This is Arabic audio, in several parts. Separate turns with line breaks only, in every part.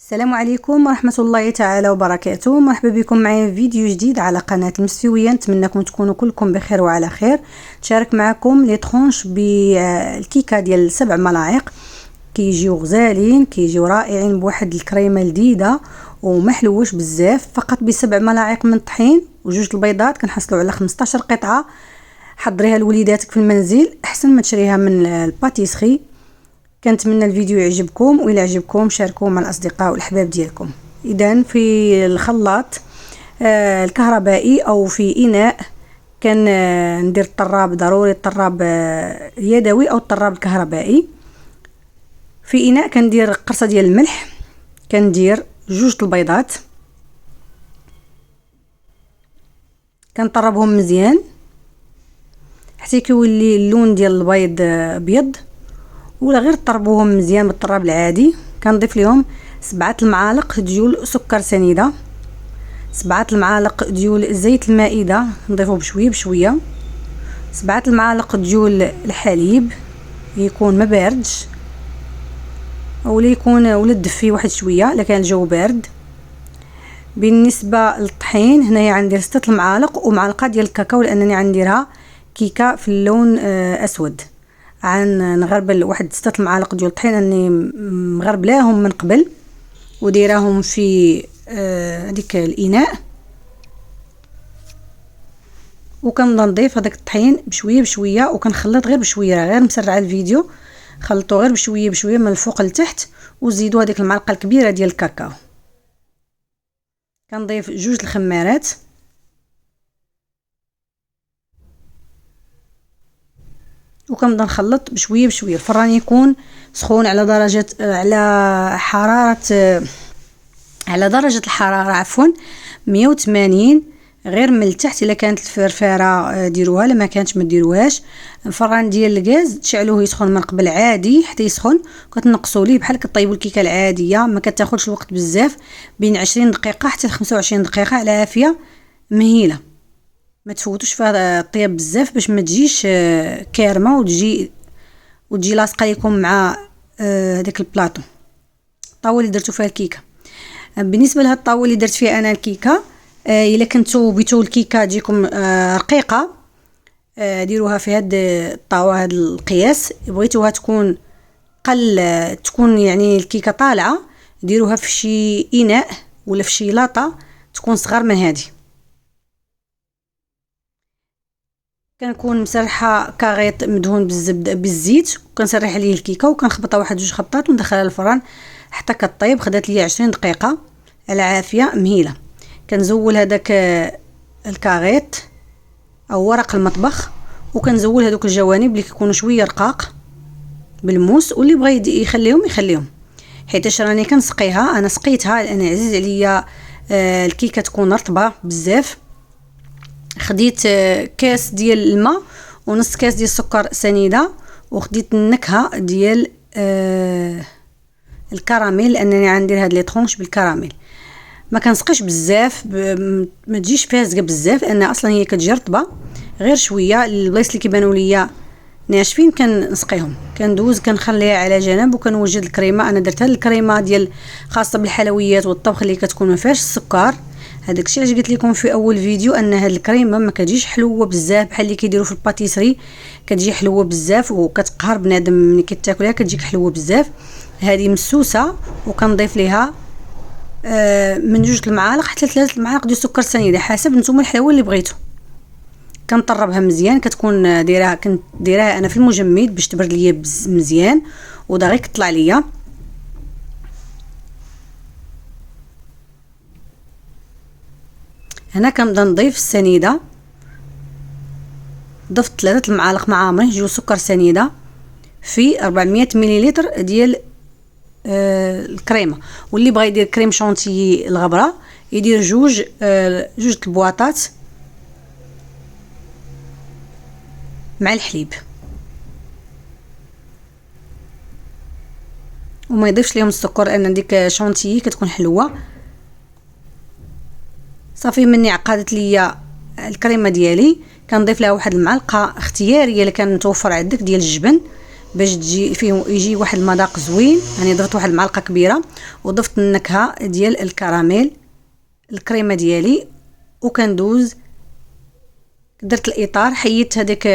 السلام عليكم ورحمة الله تعالى وبركاته. مرحبا بكم معايا في فيديو جديد على قناة المستوية. نتمنىكم تكونوا كلكم بخير وعلى خير. تشارك معكم لي طرونش بالكيكه ديال 7 ملاعق، كيجيو غزالين، كيجيو رائعين بواحد الكريمه لذيذه ومحلوش بزاف، فقط ب7 ملاعق من الطحين وجوج البيضات. كنحصلوا على 15 قطعه. حضريها لوليداتك في المنزل احسن ما تشريها من الباتيسري. كنتمنى الفيديو يعجبكم، وإلا عجبكم شاركوه مع الاصدقاء والاحباب ديالكم. اذا في الخلاط الكهربائي او في اناء ندير الطراب، ضروري الطراب اليدوي او الطراب الكهربائي. في اناء كندير قرصه ديال الملح، كندير جوج البيضات، كنطربهم مزيان حتى كيولي اللون ديال البيض ابيض، ولا غير طربوهم مزيان بالطراب العادي. كنضيف لهم 7 المعالق ديال سكر سنيده، 7 المعالق ديال زيت المائده نضيفوه بشويه بشويه، 7 المعالق ديال الحليب يكون ما باردش ولا يكون ولا دفي واحد شويه الا كان الجو بارد. بالنسبه للطحين هنايا غندير 6 المعالق ومعلقه ديال الكاكاو، لانني غنديرها كيكه في اللون اسود. نغربل واحد 6 المعالق ديال الطحين، اني مغربلاهم من قبل وديراهم في هذيك الاناء، وكنبدا نضيف هذاك الطحين بشويه بشويه وكنخلط غير بشويه، غير مسرعه الفيديو. خلطوا غير بشويه بشويه من الفوق لتحت، وزيدوا هذيك المعلقه الكبيره ديال الكاكاو. كنضيف جوج الخمارات، وكنبدا نخلط بشويه بشويه. الفران يكون سخون على درجه درجه الحراره 180 غير من التحت. الا كانت الفرفاره ديروها، لما كانتش ما ديروهاش. الفران ديال الغاز تشعلوه يسخن من قبل عادي حتى يسخن، كتنقصوا ليه بحال كطيبوا الكيكه العاديه. ما كتاخذش الوقت بزاف، بين 20 دقيقه حتى 25 دقيقه على عافيه مهيله. ما تفوتوش فيها الطياب بزاف باش ما تجيش كارمه وتجي لاصقه لكم مع هذاك البلاطو، الطاوله اللي درتو فيها الكيكه. بالنسبه لهاد الطاوله اللي درت فيها انا الكيكه، الا كنتو بغيتو الكيكه تجيكم رقيقه، ديروها في هاد الطاوه، هاد القياس. بغيتوها تكون تكون يعني الكيكه طالعه، ديروها في شي اناء ولا في شي لاطه تكون صغر من هذه. كنكون مسرحه كاغيط مدهون بالزيت، وكنسرح عليه الكيكه وكنخبطها واحد 2 خبطات وندخلها للفران حتى كطيب. خدات لي 20 دقيقه على عافيه مهيله. كنزول هذاك الكاغيط او ورق المطبخ، وكنزول هذوك الجوانب اللي كيكونوا شويه رقاق بالموس، واللي بغى يخليهم حيت راني كنسقيها. انا سقيتها لان عزيز عليا الكيكه تكون رطبه بزاف. خديت كاس ديال الماء ونص كاس ديال السكر سنيده، وخديت النكهه ديال الكراميل، لانني غندير هاد لي طرونش بالكراميل. ما كنسقيش بزاف، ما تجيش فازقه بزاف، لان اصلا هي كتجي رطبه. غير شويه البلايص اللي كيبانوا ليا ناشفين كنسقيهم، كندوز كنخليها على جنب، وكنوجد الكريمه. انا درت هاد الكريمه ديال خاصه بالحلويات والطبخ اللي كتكون ما فيهاش السكر. هذاك الشيء علاش قلت لكم في اول فيديو ان هاد الكريمه ما كتجيش حلوه بزاف بحال اللي كيديروا في الباتيسري، كتجي حلوه بزاف وكتقهر بنادم ملي كتاكلها، كتجيك حلوه بزاف. هذه مسوسه، وكنضيف ليها من 2 المعالق حتى 3 المعالق ديال السكر سنيده حسب نتوما الحلاوه اللي بغيتو. كنطربها مزيان، كتكون كنت دايراها انا في المجمد باش تبرد ليا مزيان ودغيا كطلع ليا. هنا كنبدا نضيف السنيده، ضفت 3 المعالق معامرين ديال سكر سنيده في 400 مليلتر ديال الكريمه. واللي بغى يدير كريم شونتيي الغبره يدير جوج البواطات مع الحليب، وما يضيفش ليهم السكر لان ديك شونتيي كتكون حلوه. صافي مني عقدت ليا الكريمه ديالي، كنضيف لها واحد المعلقه اختياريه اللي كان متوفر عندك ديال الجبن باش تجي فيه يجي واحد المذاق زوين. يعني ضفت واحد المعلقه كبيره وضفت النكهه ديال الكراميل الكريمه ديالي، وكندوز درت الاطار، حيدت هذيك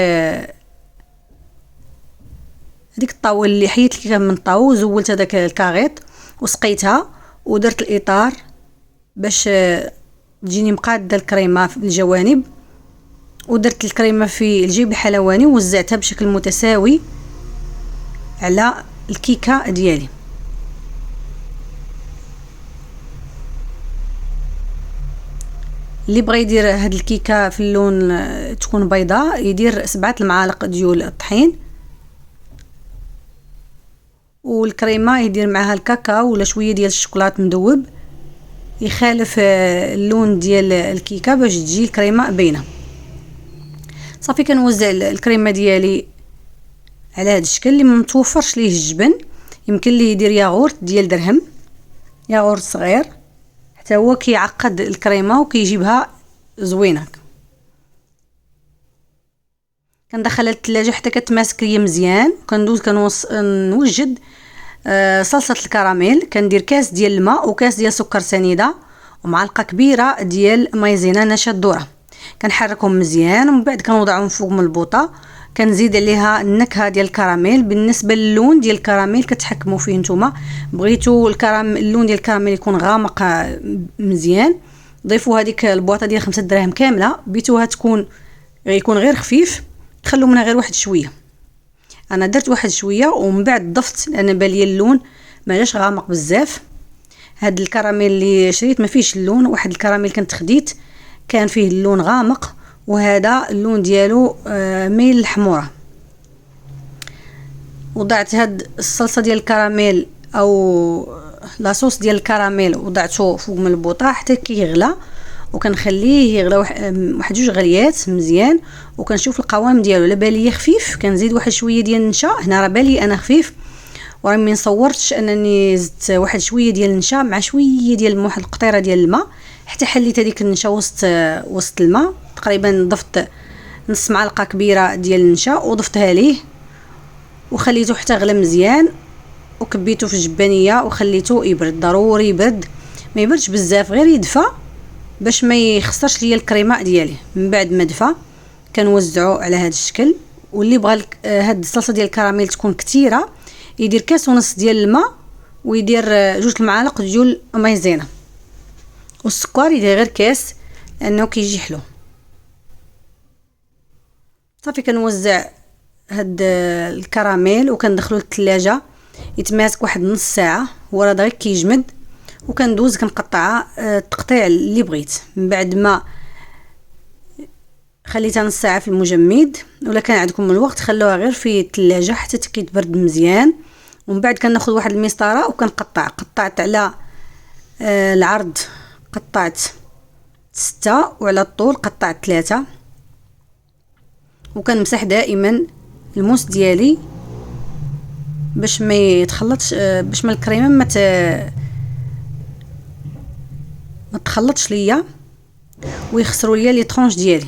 الطاوله اللي حيدت الكيكه من الطاو، زولت هذاك الكاغيط وسقيتها ودرت الاطار باش تجيني مقاده الكريمه في الجوانب، ودرت الكريمه في الجيب الحلواني ووزعتها بشكل متساوي على الكيكه ديالي. اللي بغى يدير هاد الكيكه في اللون تكون بيضاء يدير 7 المعالق ديال الطحين، والكريمه يدير معها الكاكاو ولا شويه ديال الشوكولات مذوب يخالف اللون ديال الكيكه باش تجي الكريمه باينه. صافي كنوزع الكريمه ديالي على هذا الشكل. اللي متوفرش ليه الجبن يمكن ليه يدير ياغورت ديال درهم، ياغورت صغير حتى هو كيعقد الكريمه وكيجيبها زوينه. كندخلها للثلاجه حتى كتماسك ليا مزيان. كندوز نوجد صلصه الكراميل. كندير كاس ديال الماء وكاس ديال سكر سنيده ومعلقه كبيره ديال مايزينا نشا الذره. كنحركهم مزيان ومن بعد كنوضعهم فوق من البوطه. كنزيد عليها النكهه ديال الكراميل. بالنسبه للون ديال الكراميل كتحكموا فيه نتوما، بغيتوا اللون ديال الكراميل يكون غامق مزيان ضيفوا هذيك البواطه ديال 5 دراهم كامله. بيتوها يكون غير خفيف، تخلوا منها غير واحد شويه. انا درت واحد شويه ومن بعد ضفت لان بالي اللون ما جاش غامق بزاف. هاد الكراميل اللي شريت ما فيش اللون، واحد الكراميل كنت خديت كان فيه اللون غامق وهذا اللون ديالو ميل الحموره. وضعت هاد الصلصه ديال الكراميل او لاصوص ديال الكراميل وضعته فوق من البوطه حتى كيغلى، وكنخليه يغلى واحد جوج غليات مزيان. وكنشوف القوام ديالو لا بالي خفيف كنزيد واحد شويه ديال النشا. هنا راه بالي انا خفيف وراه ما صورتش انني زدت واحد شويه ديال النشا مع شويه ديال واحد القطيره ديال الماء حتى حليت هذيك النشا وسط الماء. تقريبا ضفت نص معلقه كبيره ديال النشا وضفتها ليه وخليته حتى غلى مزيان وكبيته في الجبانيه وخليته يبرد. ضروري يبرد، ما يبردش بزاف، غير يدفى باش ما يخسرش ليا الكريمه ديالي. من بعد ما دفى كنوزعو على هذا الشكل. واللي بغى هاد الصلصه ديال الكراميل تكون كثيره يدير كاس ونص ديال الماء ويدير 2 المعالق ديال مايزينا، والسكر يدير غير كاس لانه كيجي حلو. صافي كنوزع هاد الكراميل وكندخلو للثلاجه يتماسك واحد نص ساعه، هو راه دغيا كيجمد. وكندوز كنقطعها التقطيع اللي بغيت. من بعد ما خليتها نص ساعه في المجمد، ولا كان عندكم الوقت خلوها غير في الثلاجه حتى كيتبرد مزيان. ومن بعد كناخذ واحد المسطره قطعت على العرض قطعت 6، وعلى الطول قطعت 3. وكنمسح دائما الموس ديالي باش ما يتخلطش، باش ما الكريمه ما تخلطش ليا ويخسروا ليا لي طرونش ديالي.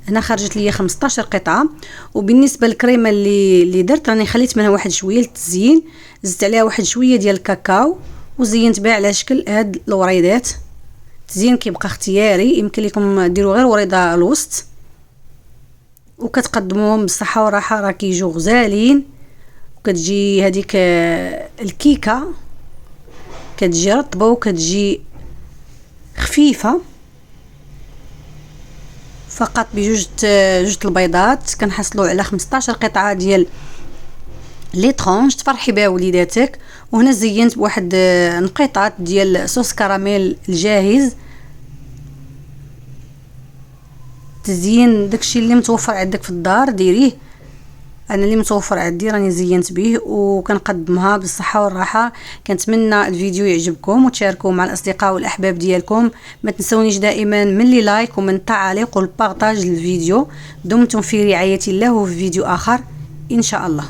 هنا خرجت ليا 15 قطعه. وبالنسبه للكريمه اللي درت راني خليت منها واحد شويه للتزيين، زدت عليها واحد شويه ديال الكاكاو وزينت بها على شكل هاد الوريدات. التزيين كيبقى اختياري، يمكن لكم ديروا غير وريده الوسط وكتقدموهم بالصحه والراحه، راه كيجيو غزالين. وكتجي هذيك الكيكه كتجي رطبه وكتجي خفيفه فقط بجوج البيضات. كنحصلوا على 15 قطعه ديال لي طرونش. تفرحي بها وليداتك. وهنا زينت بواحد نقيطات ديال صوص كراميل الجاهز. تزيين داكشي اللي متوفر عندك في الدار ديريه. انا اللي متوفر عندي راني زينت به وكنقدمها بالصحه والراحه. كنتمنى الفيديو يعجبكم وتشاركوه مع الاصدقاء والاحباب ديالكم. ما تنسونيش دائما من لي لايك ومن التعاليق والبارطاج للفيديو. دمتم في رعايه الله وفي فيديو اخر ان شاء الله.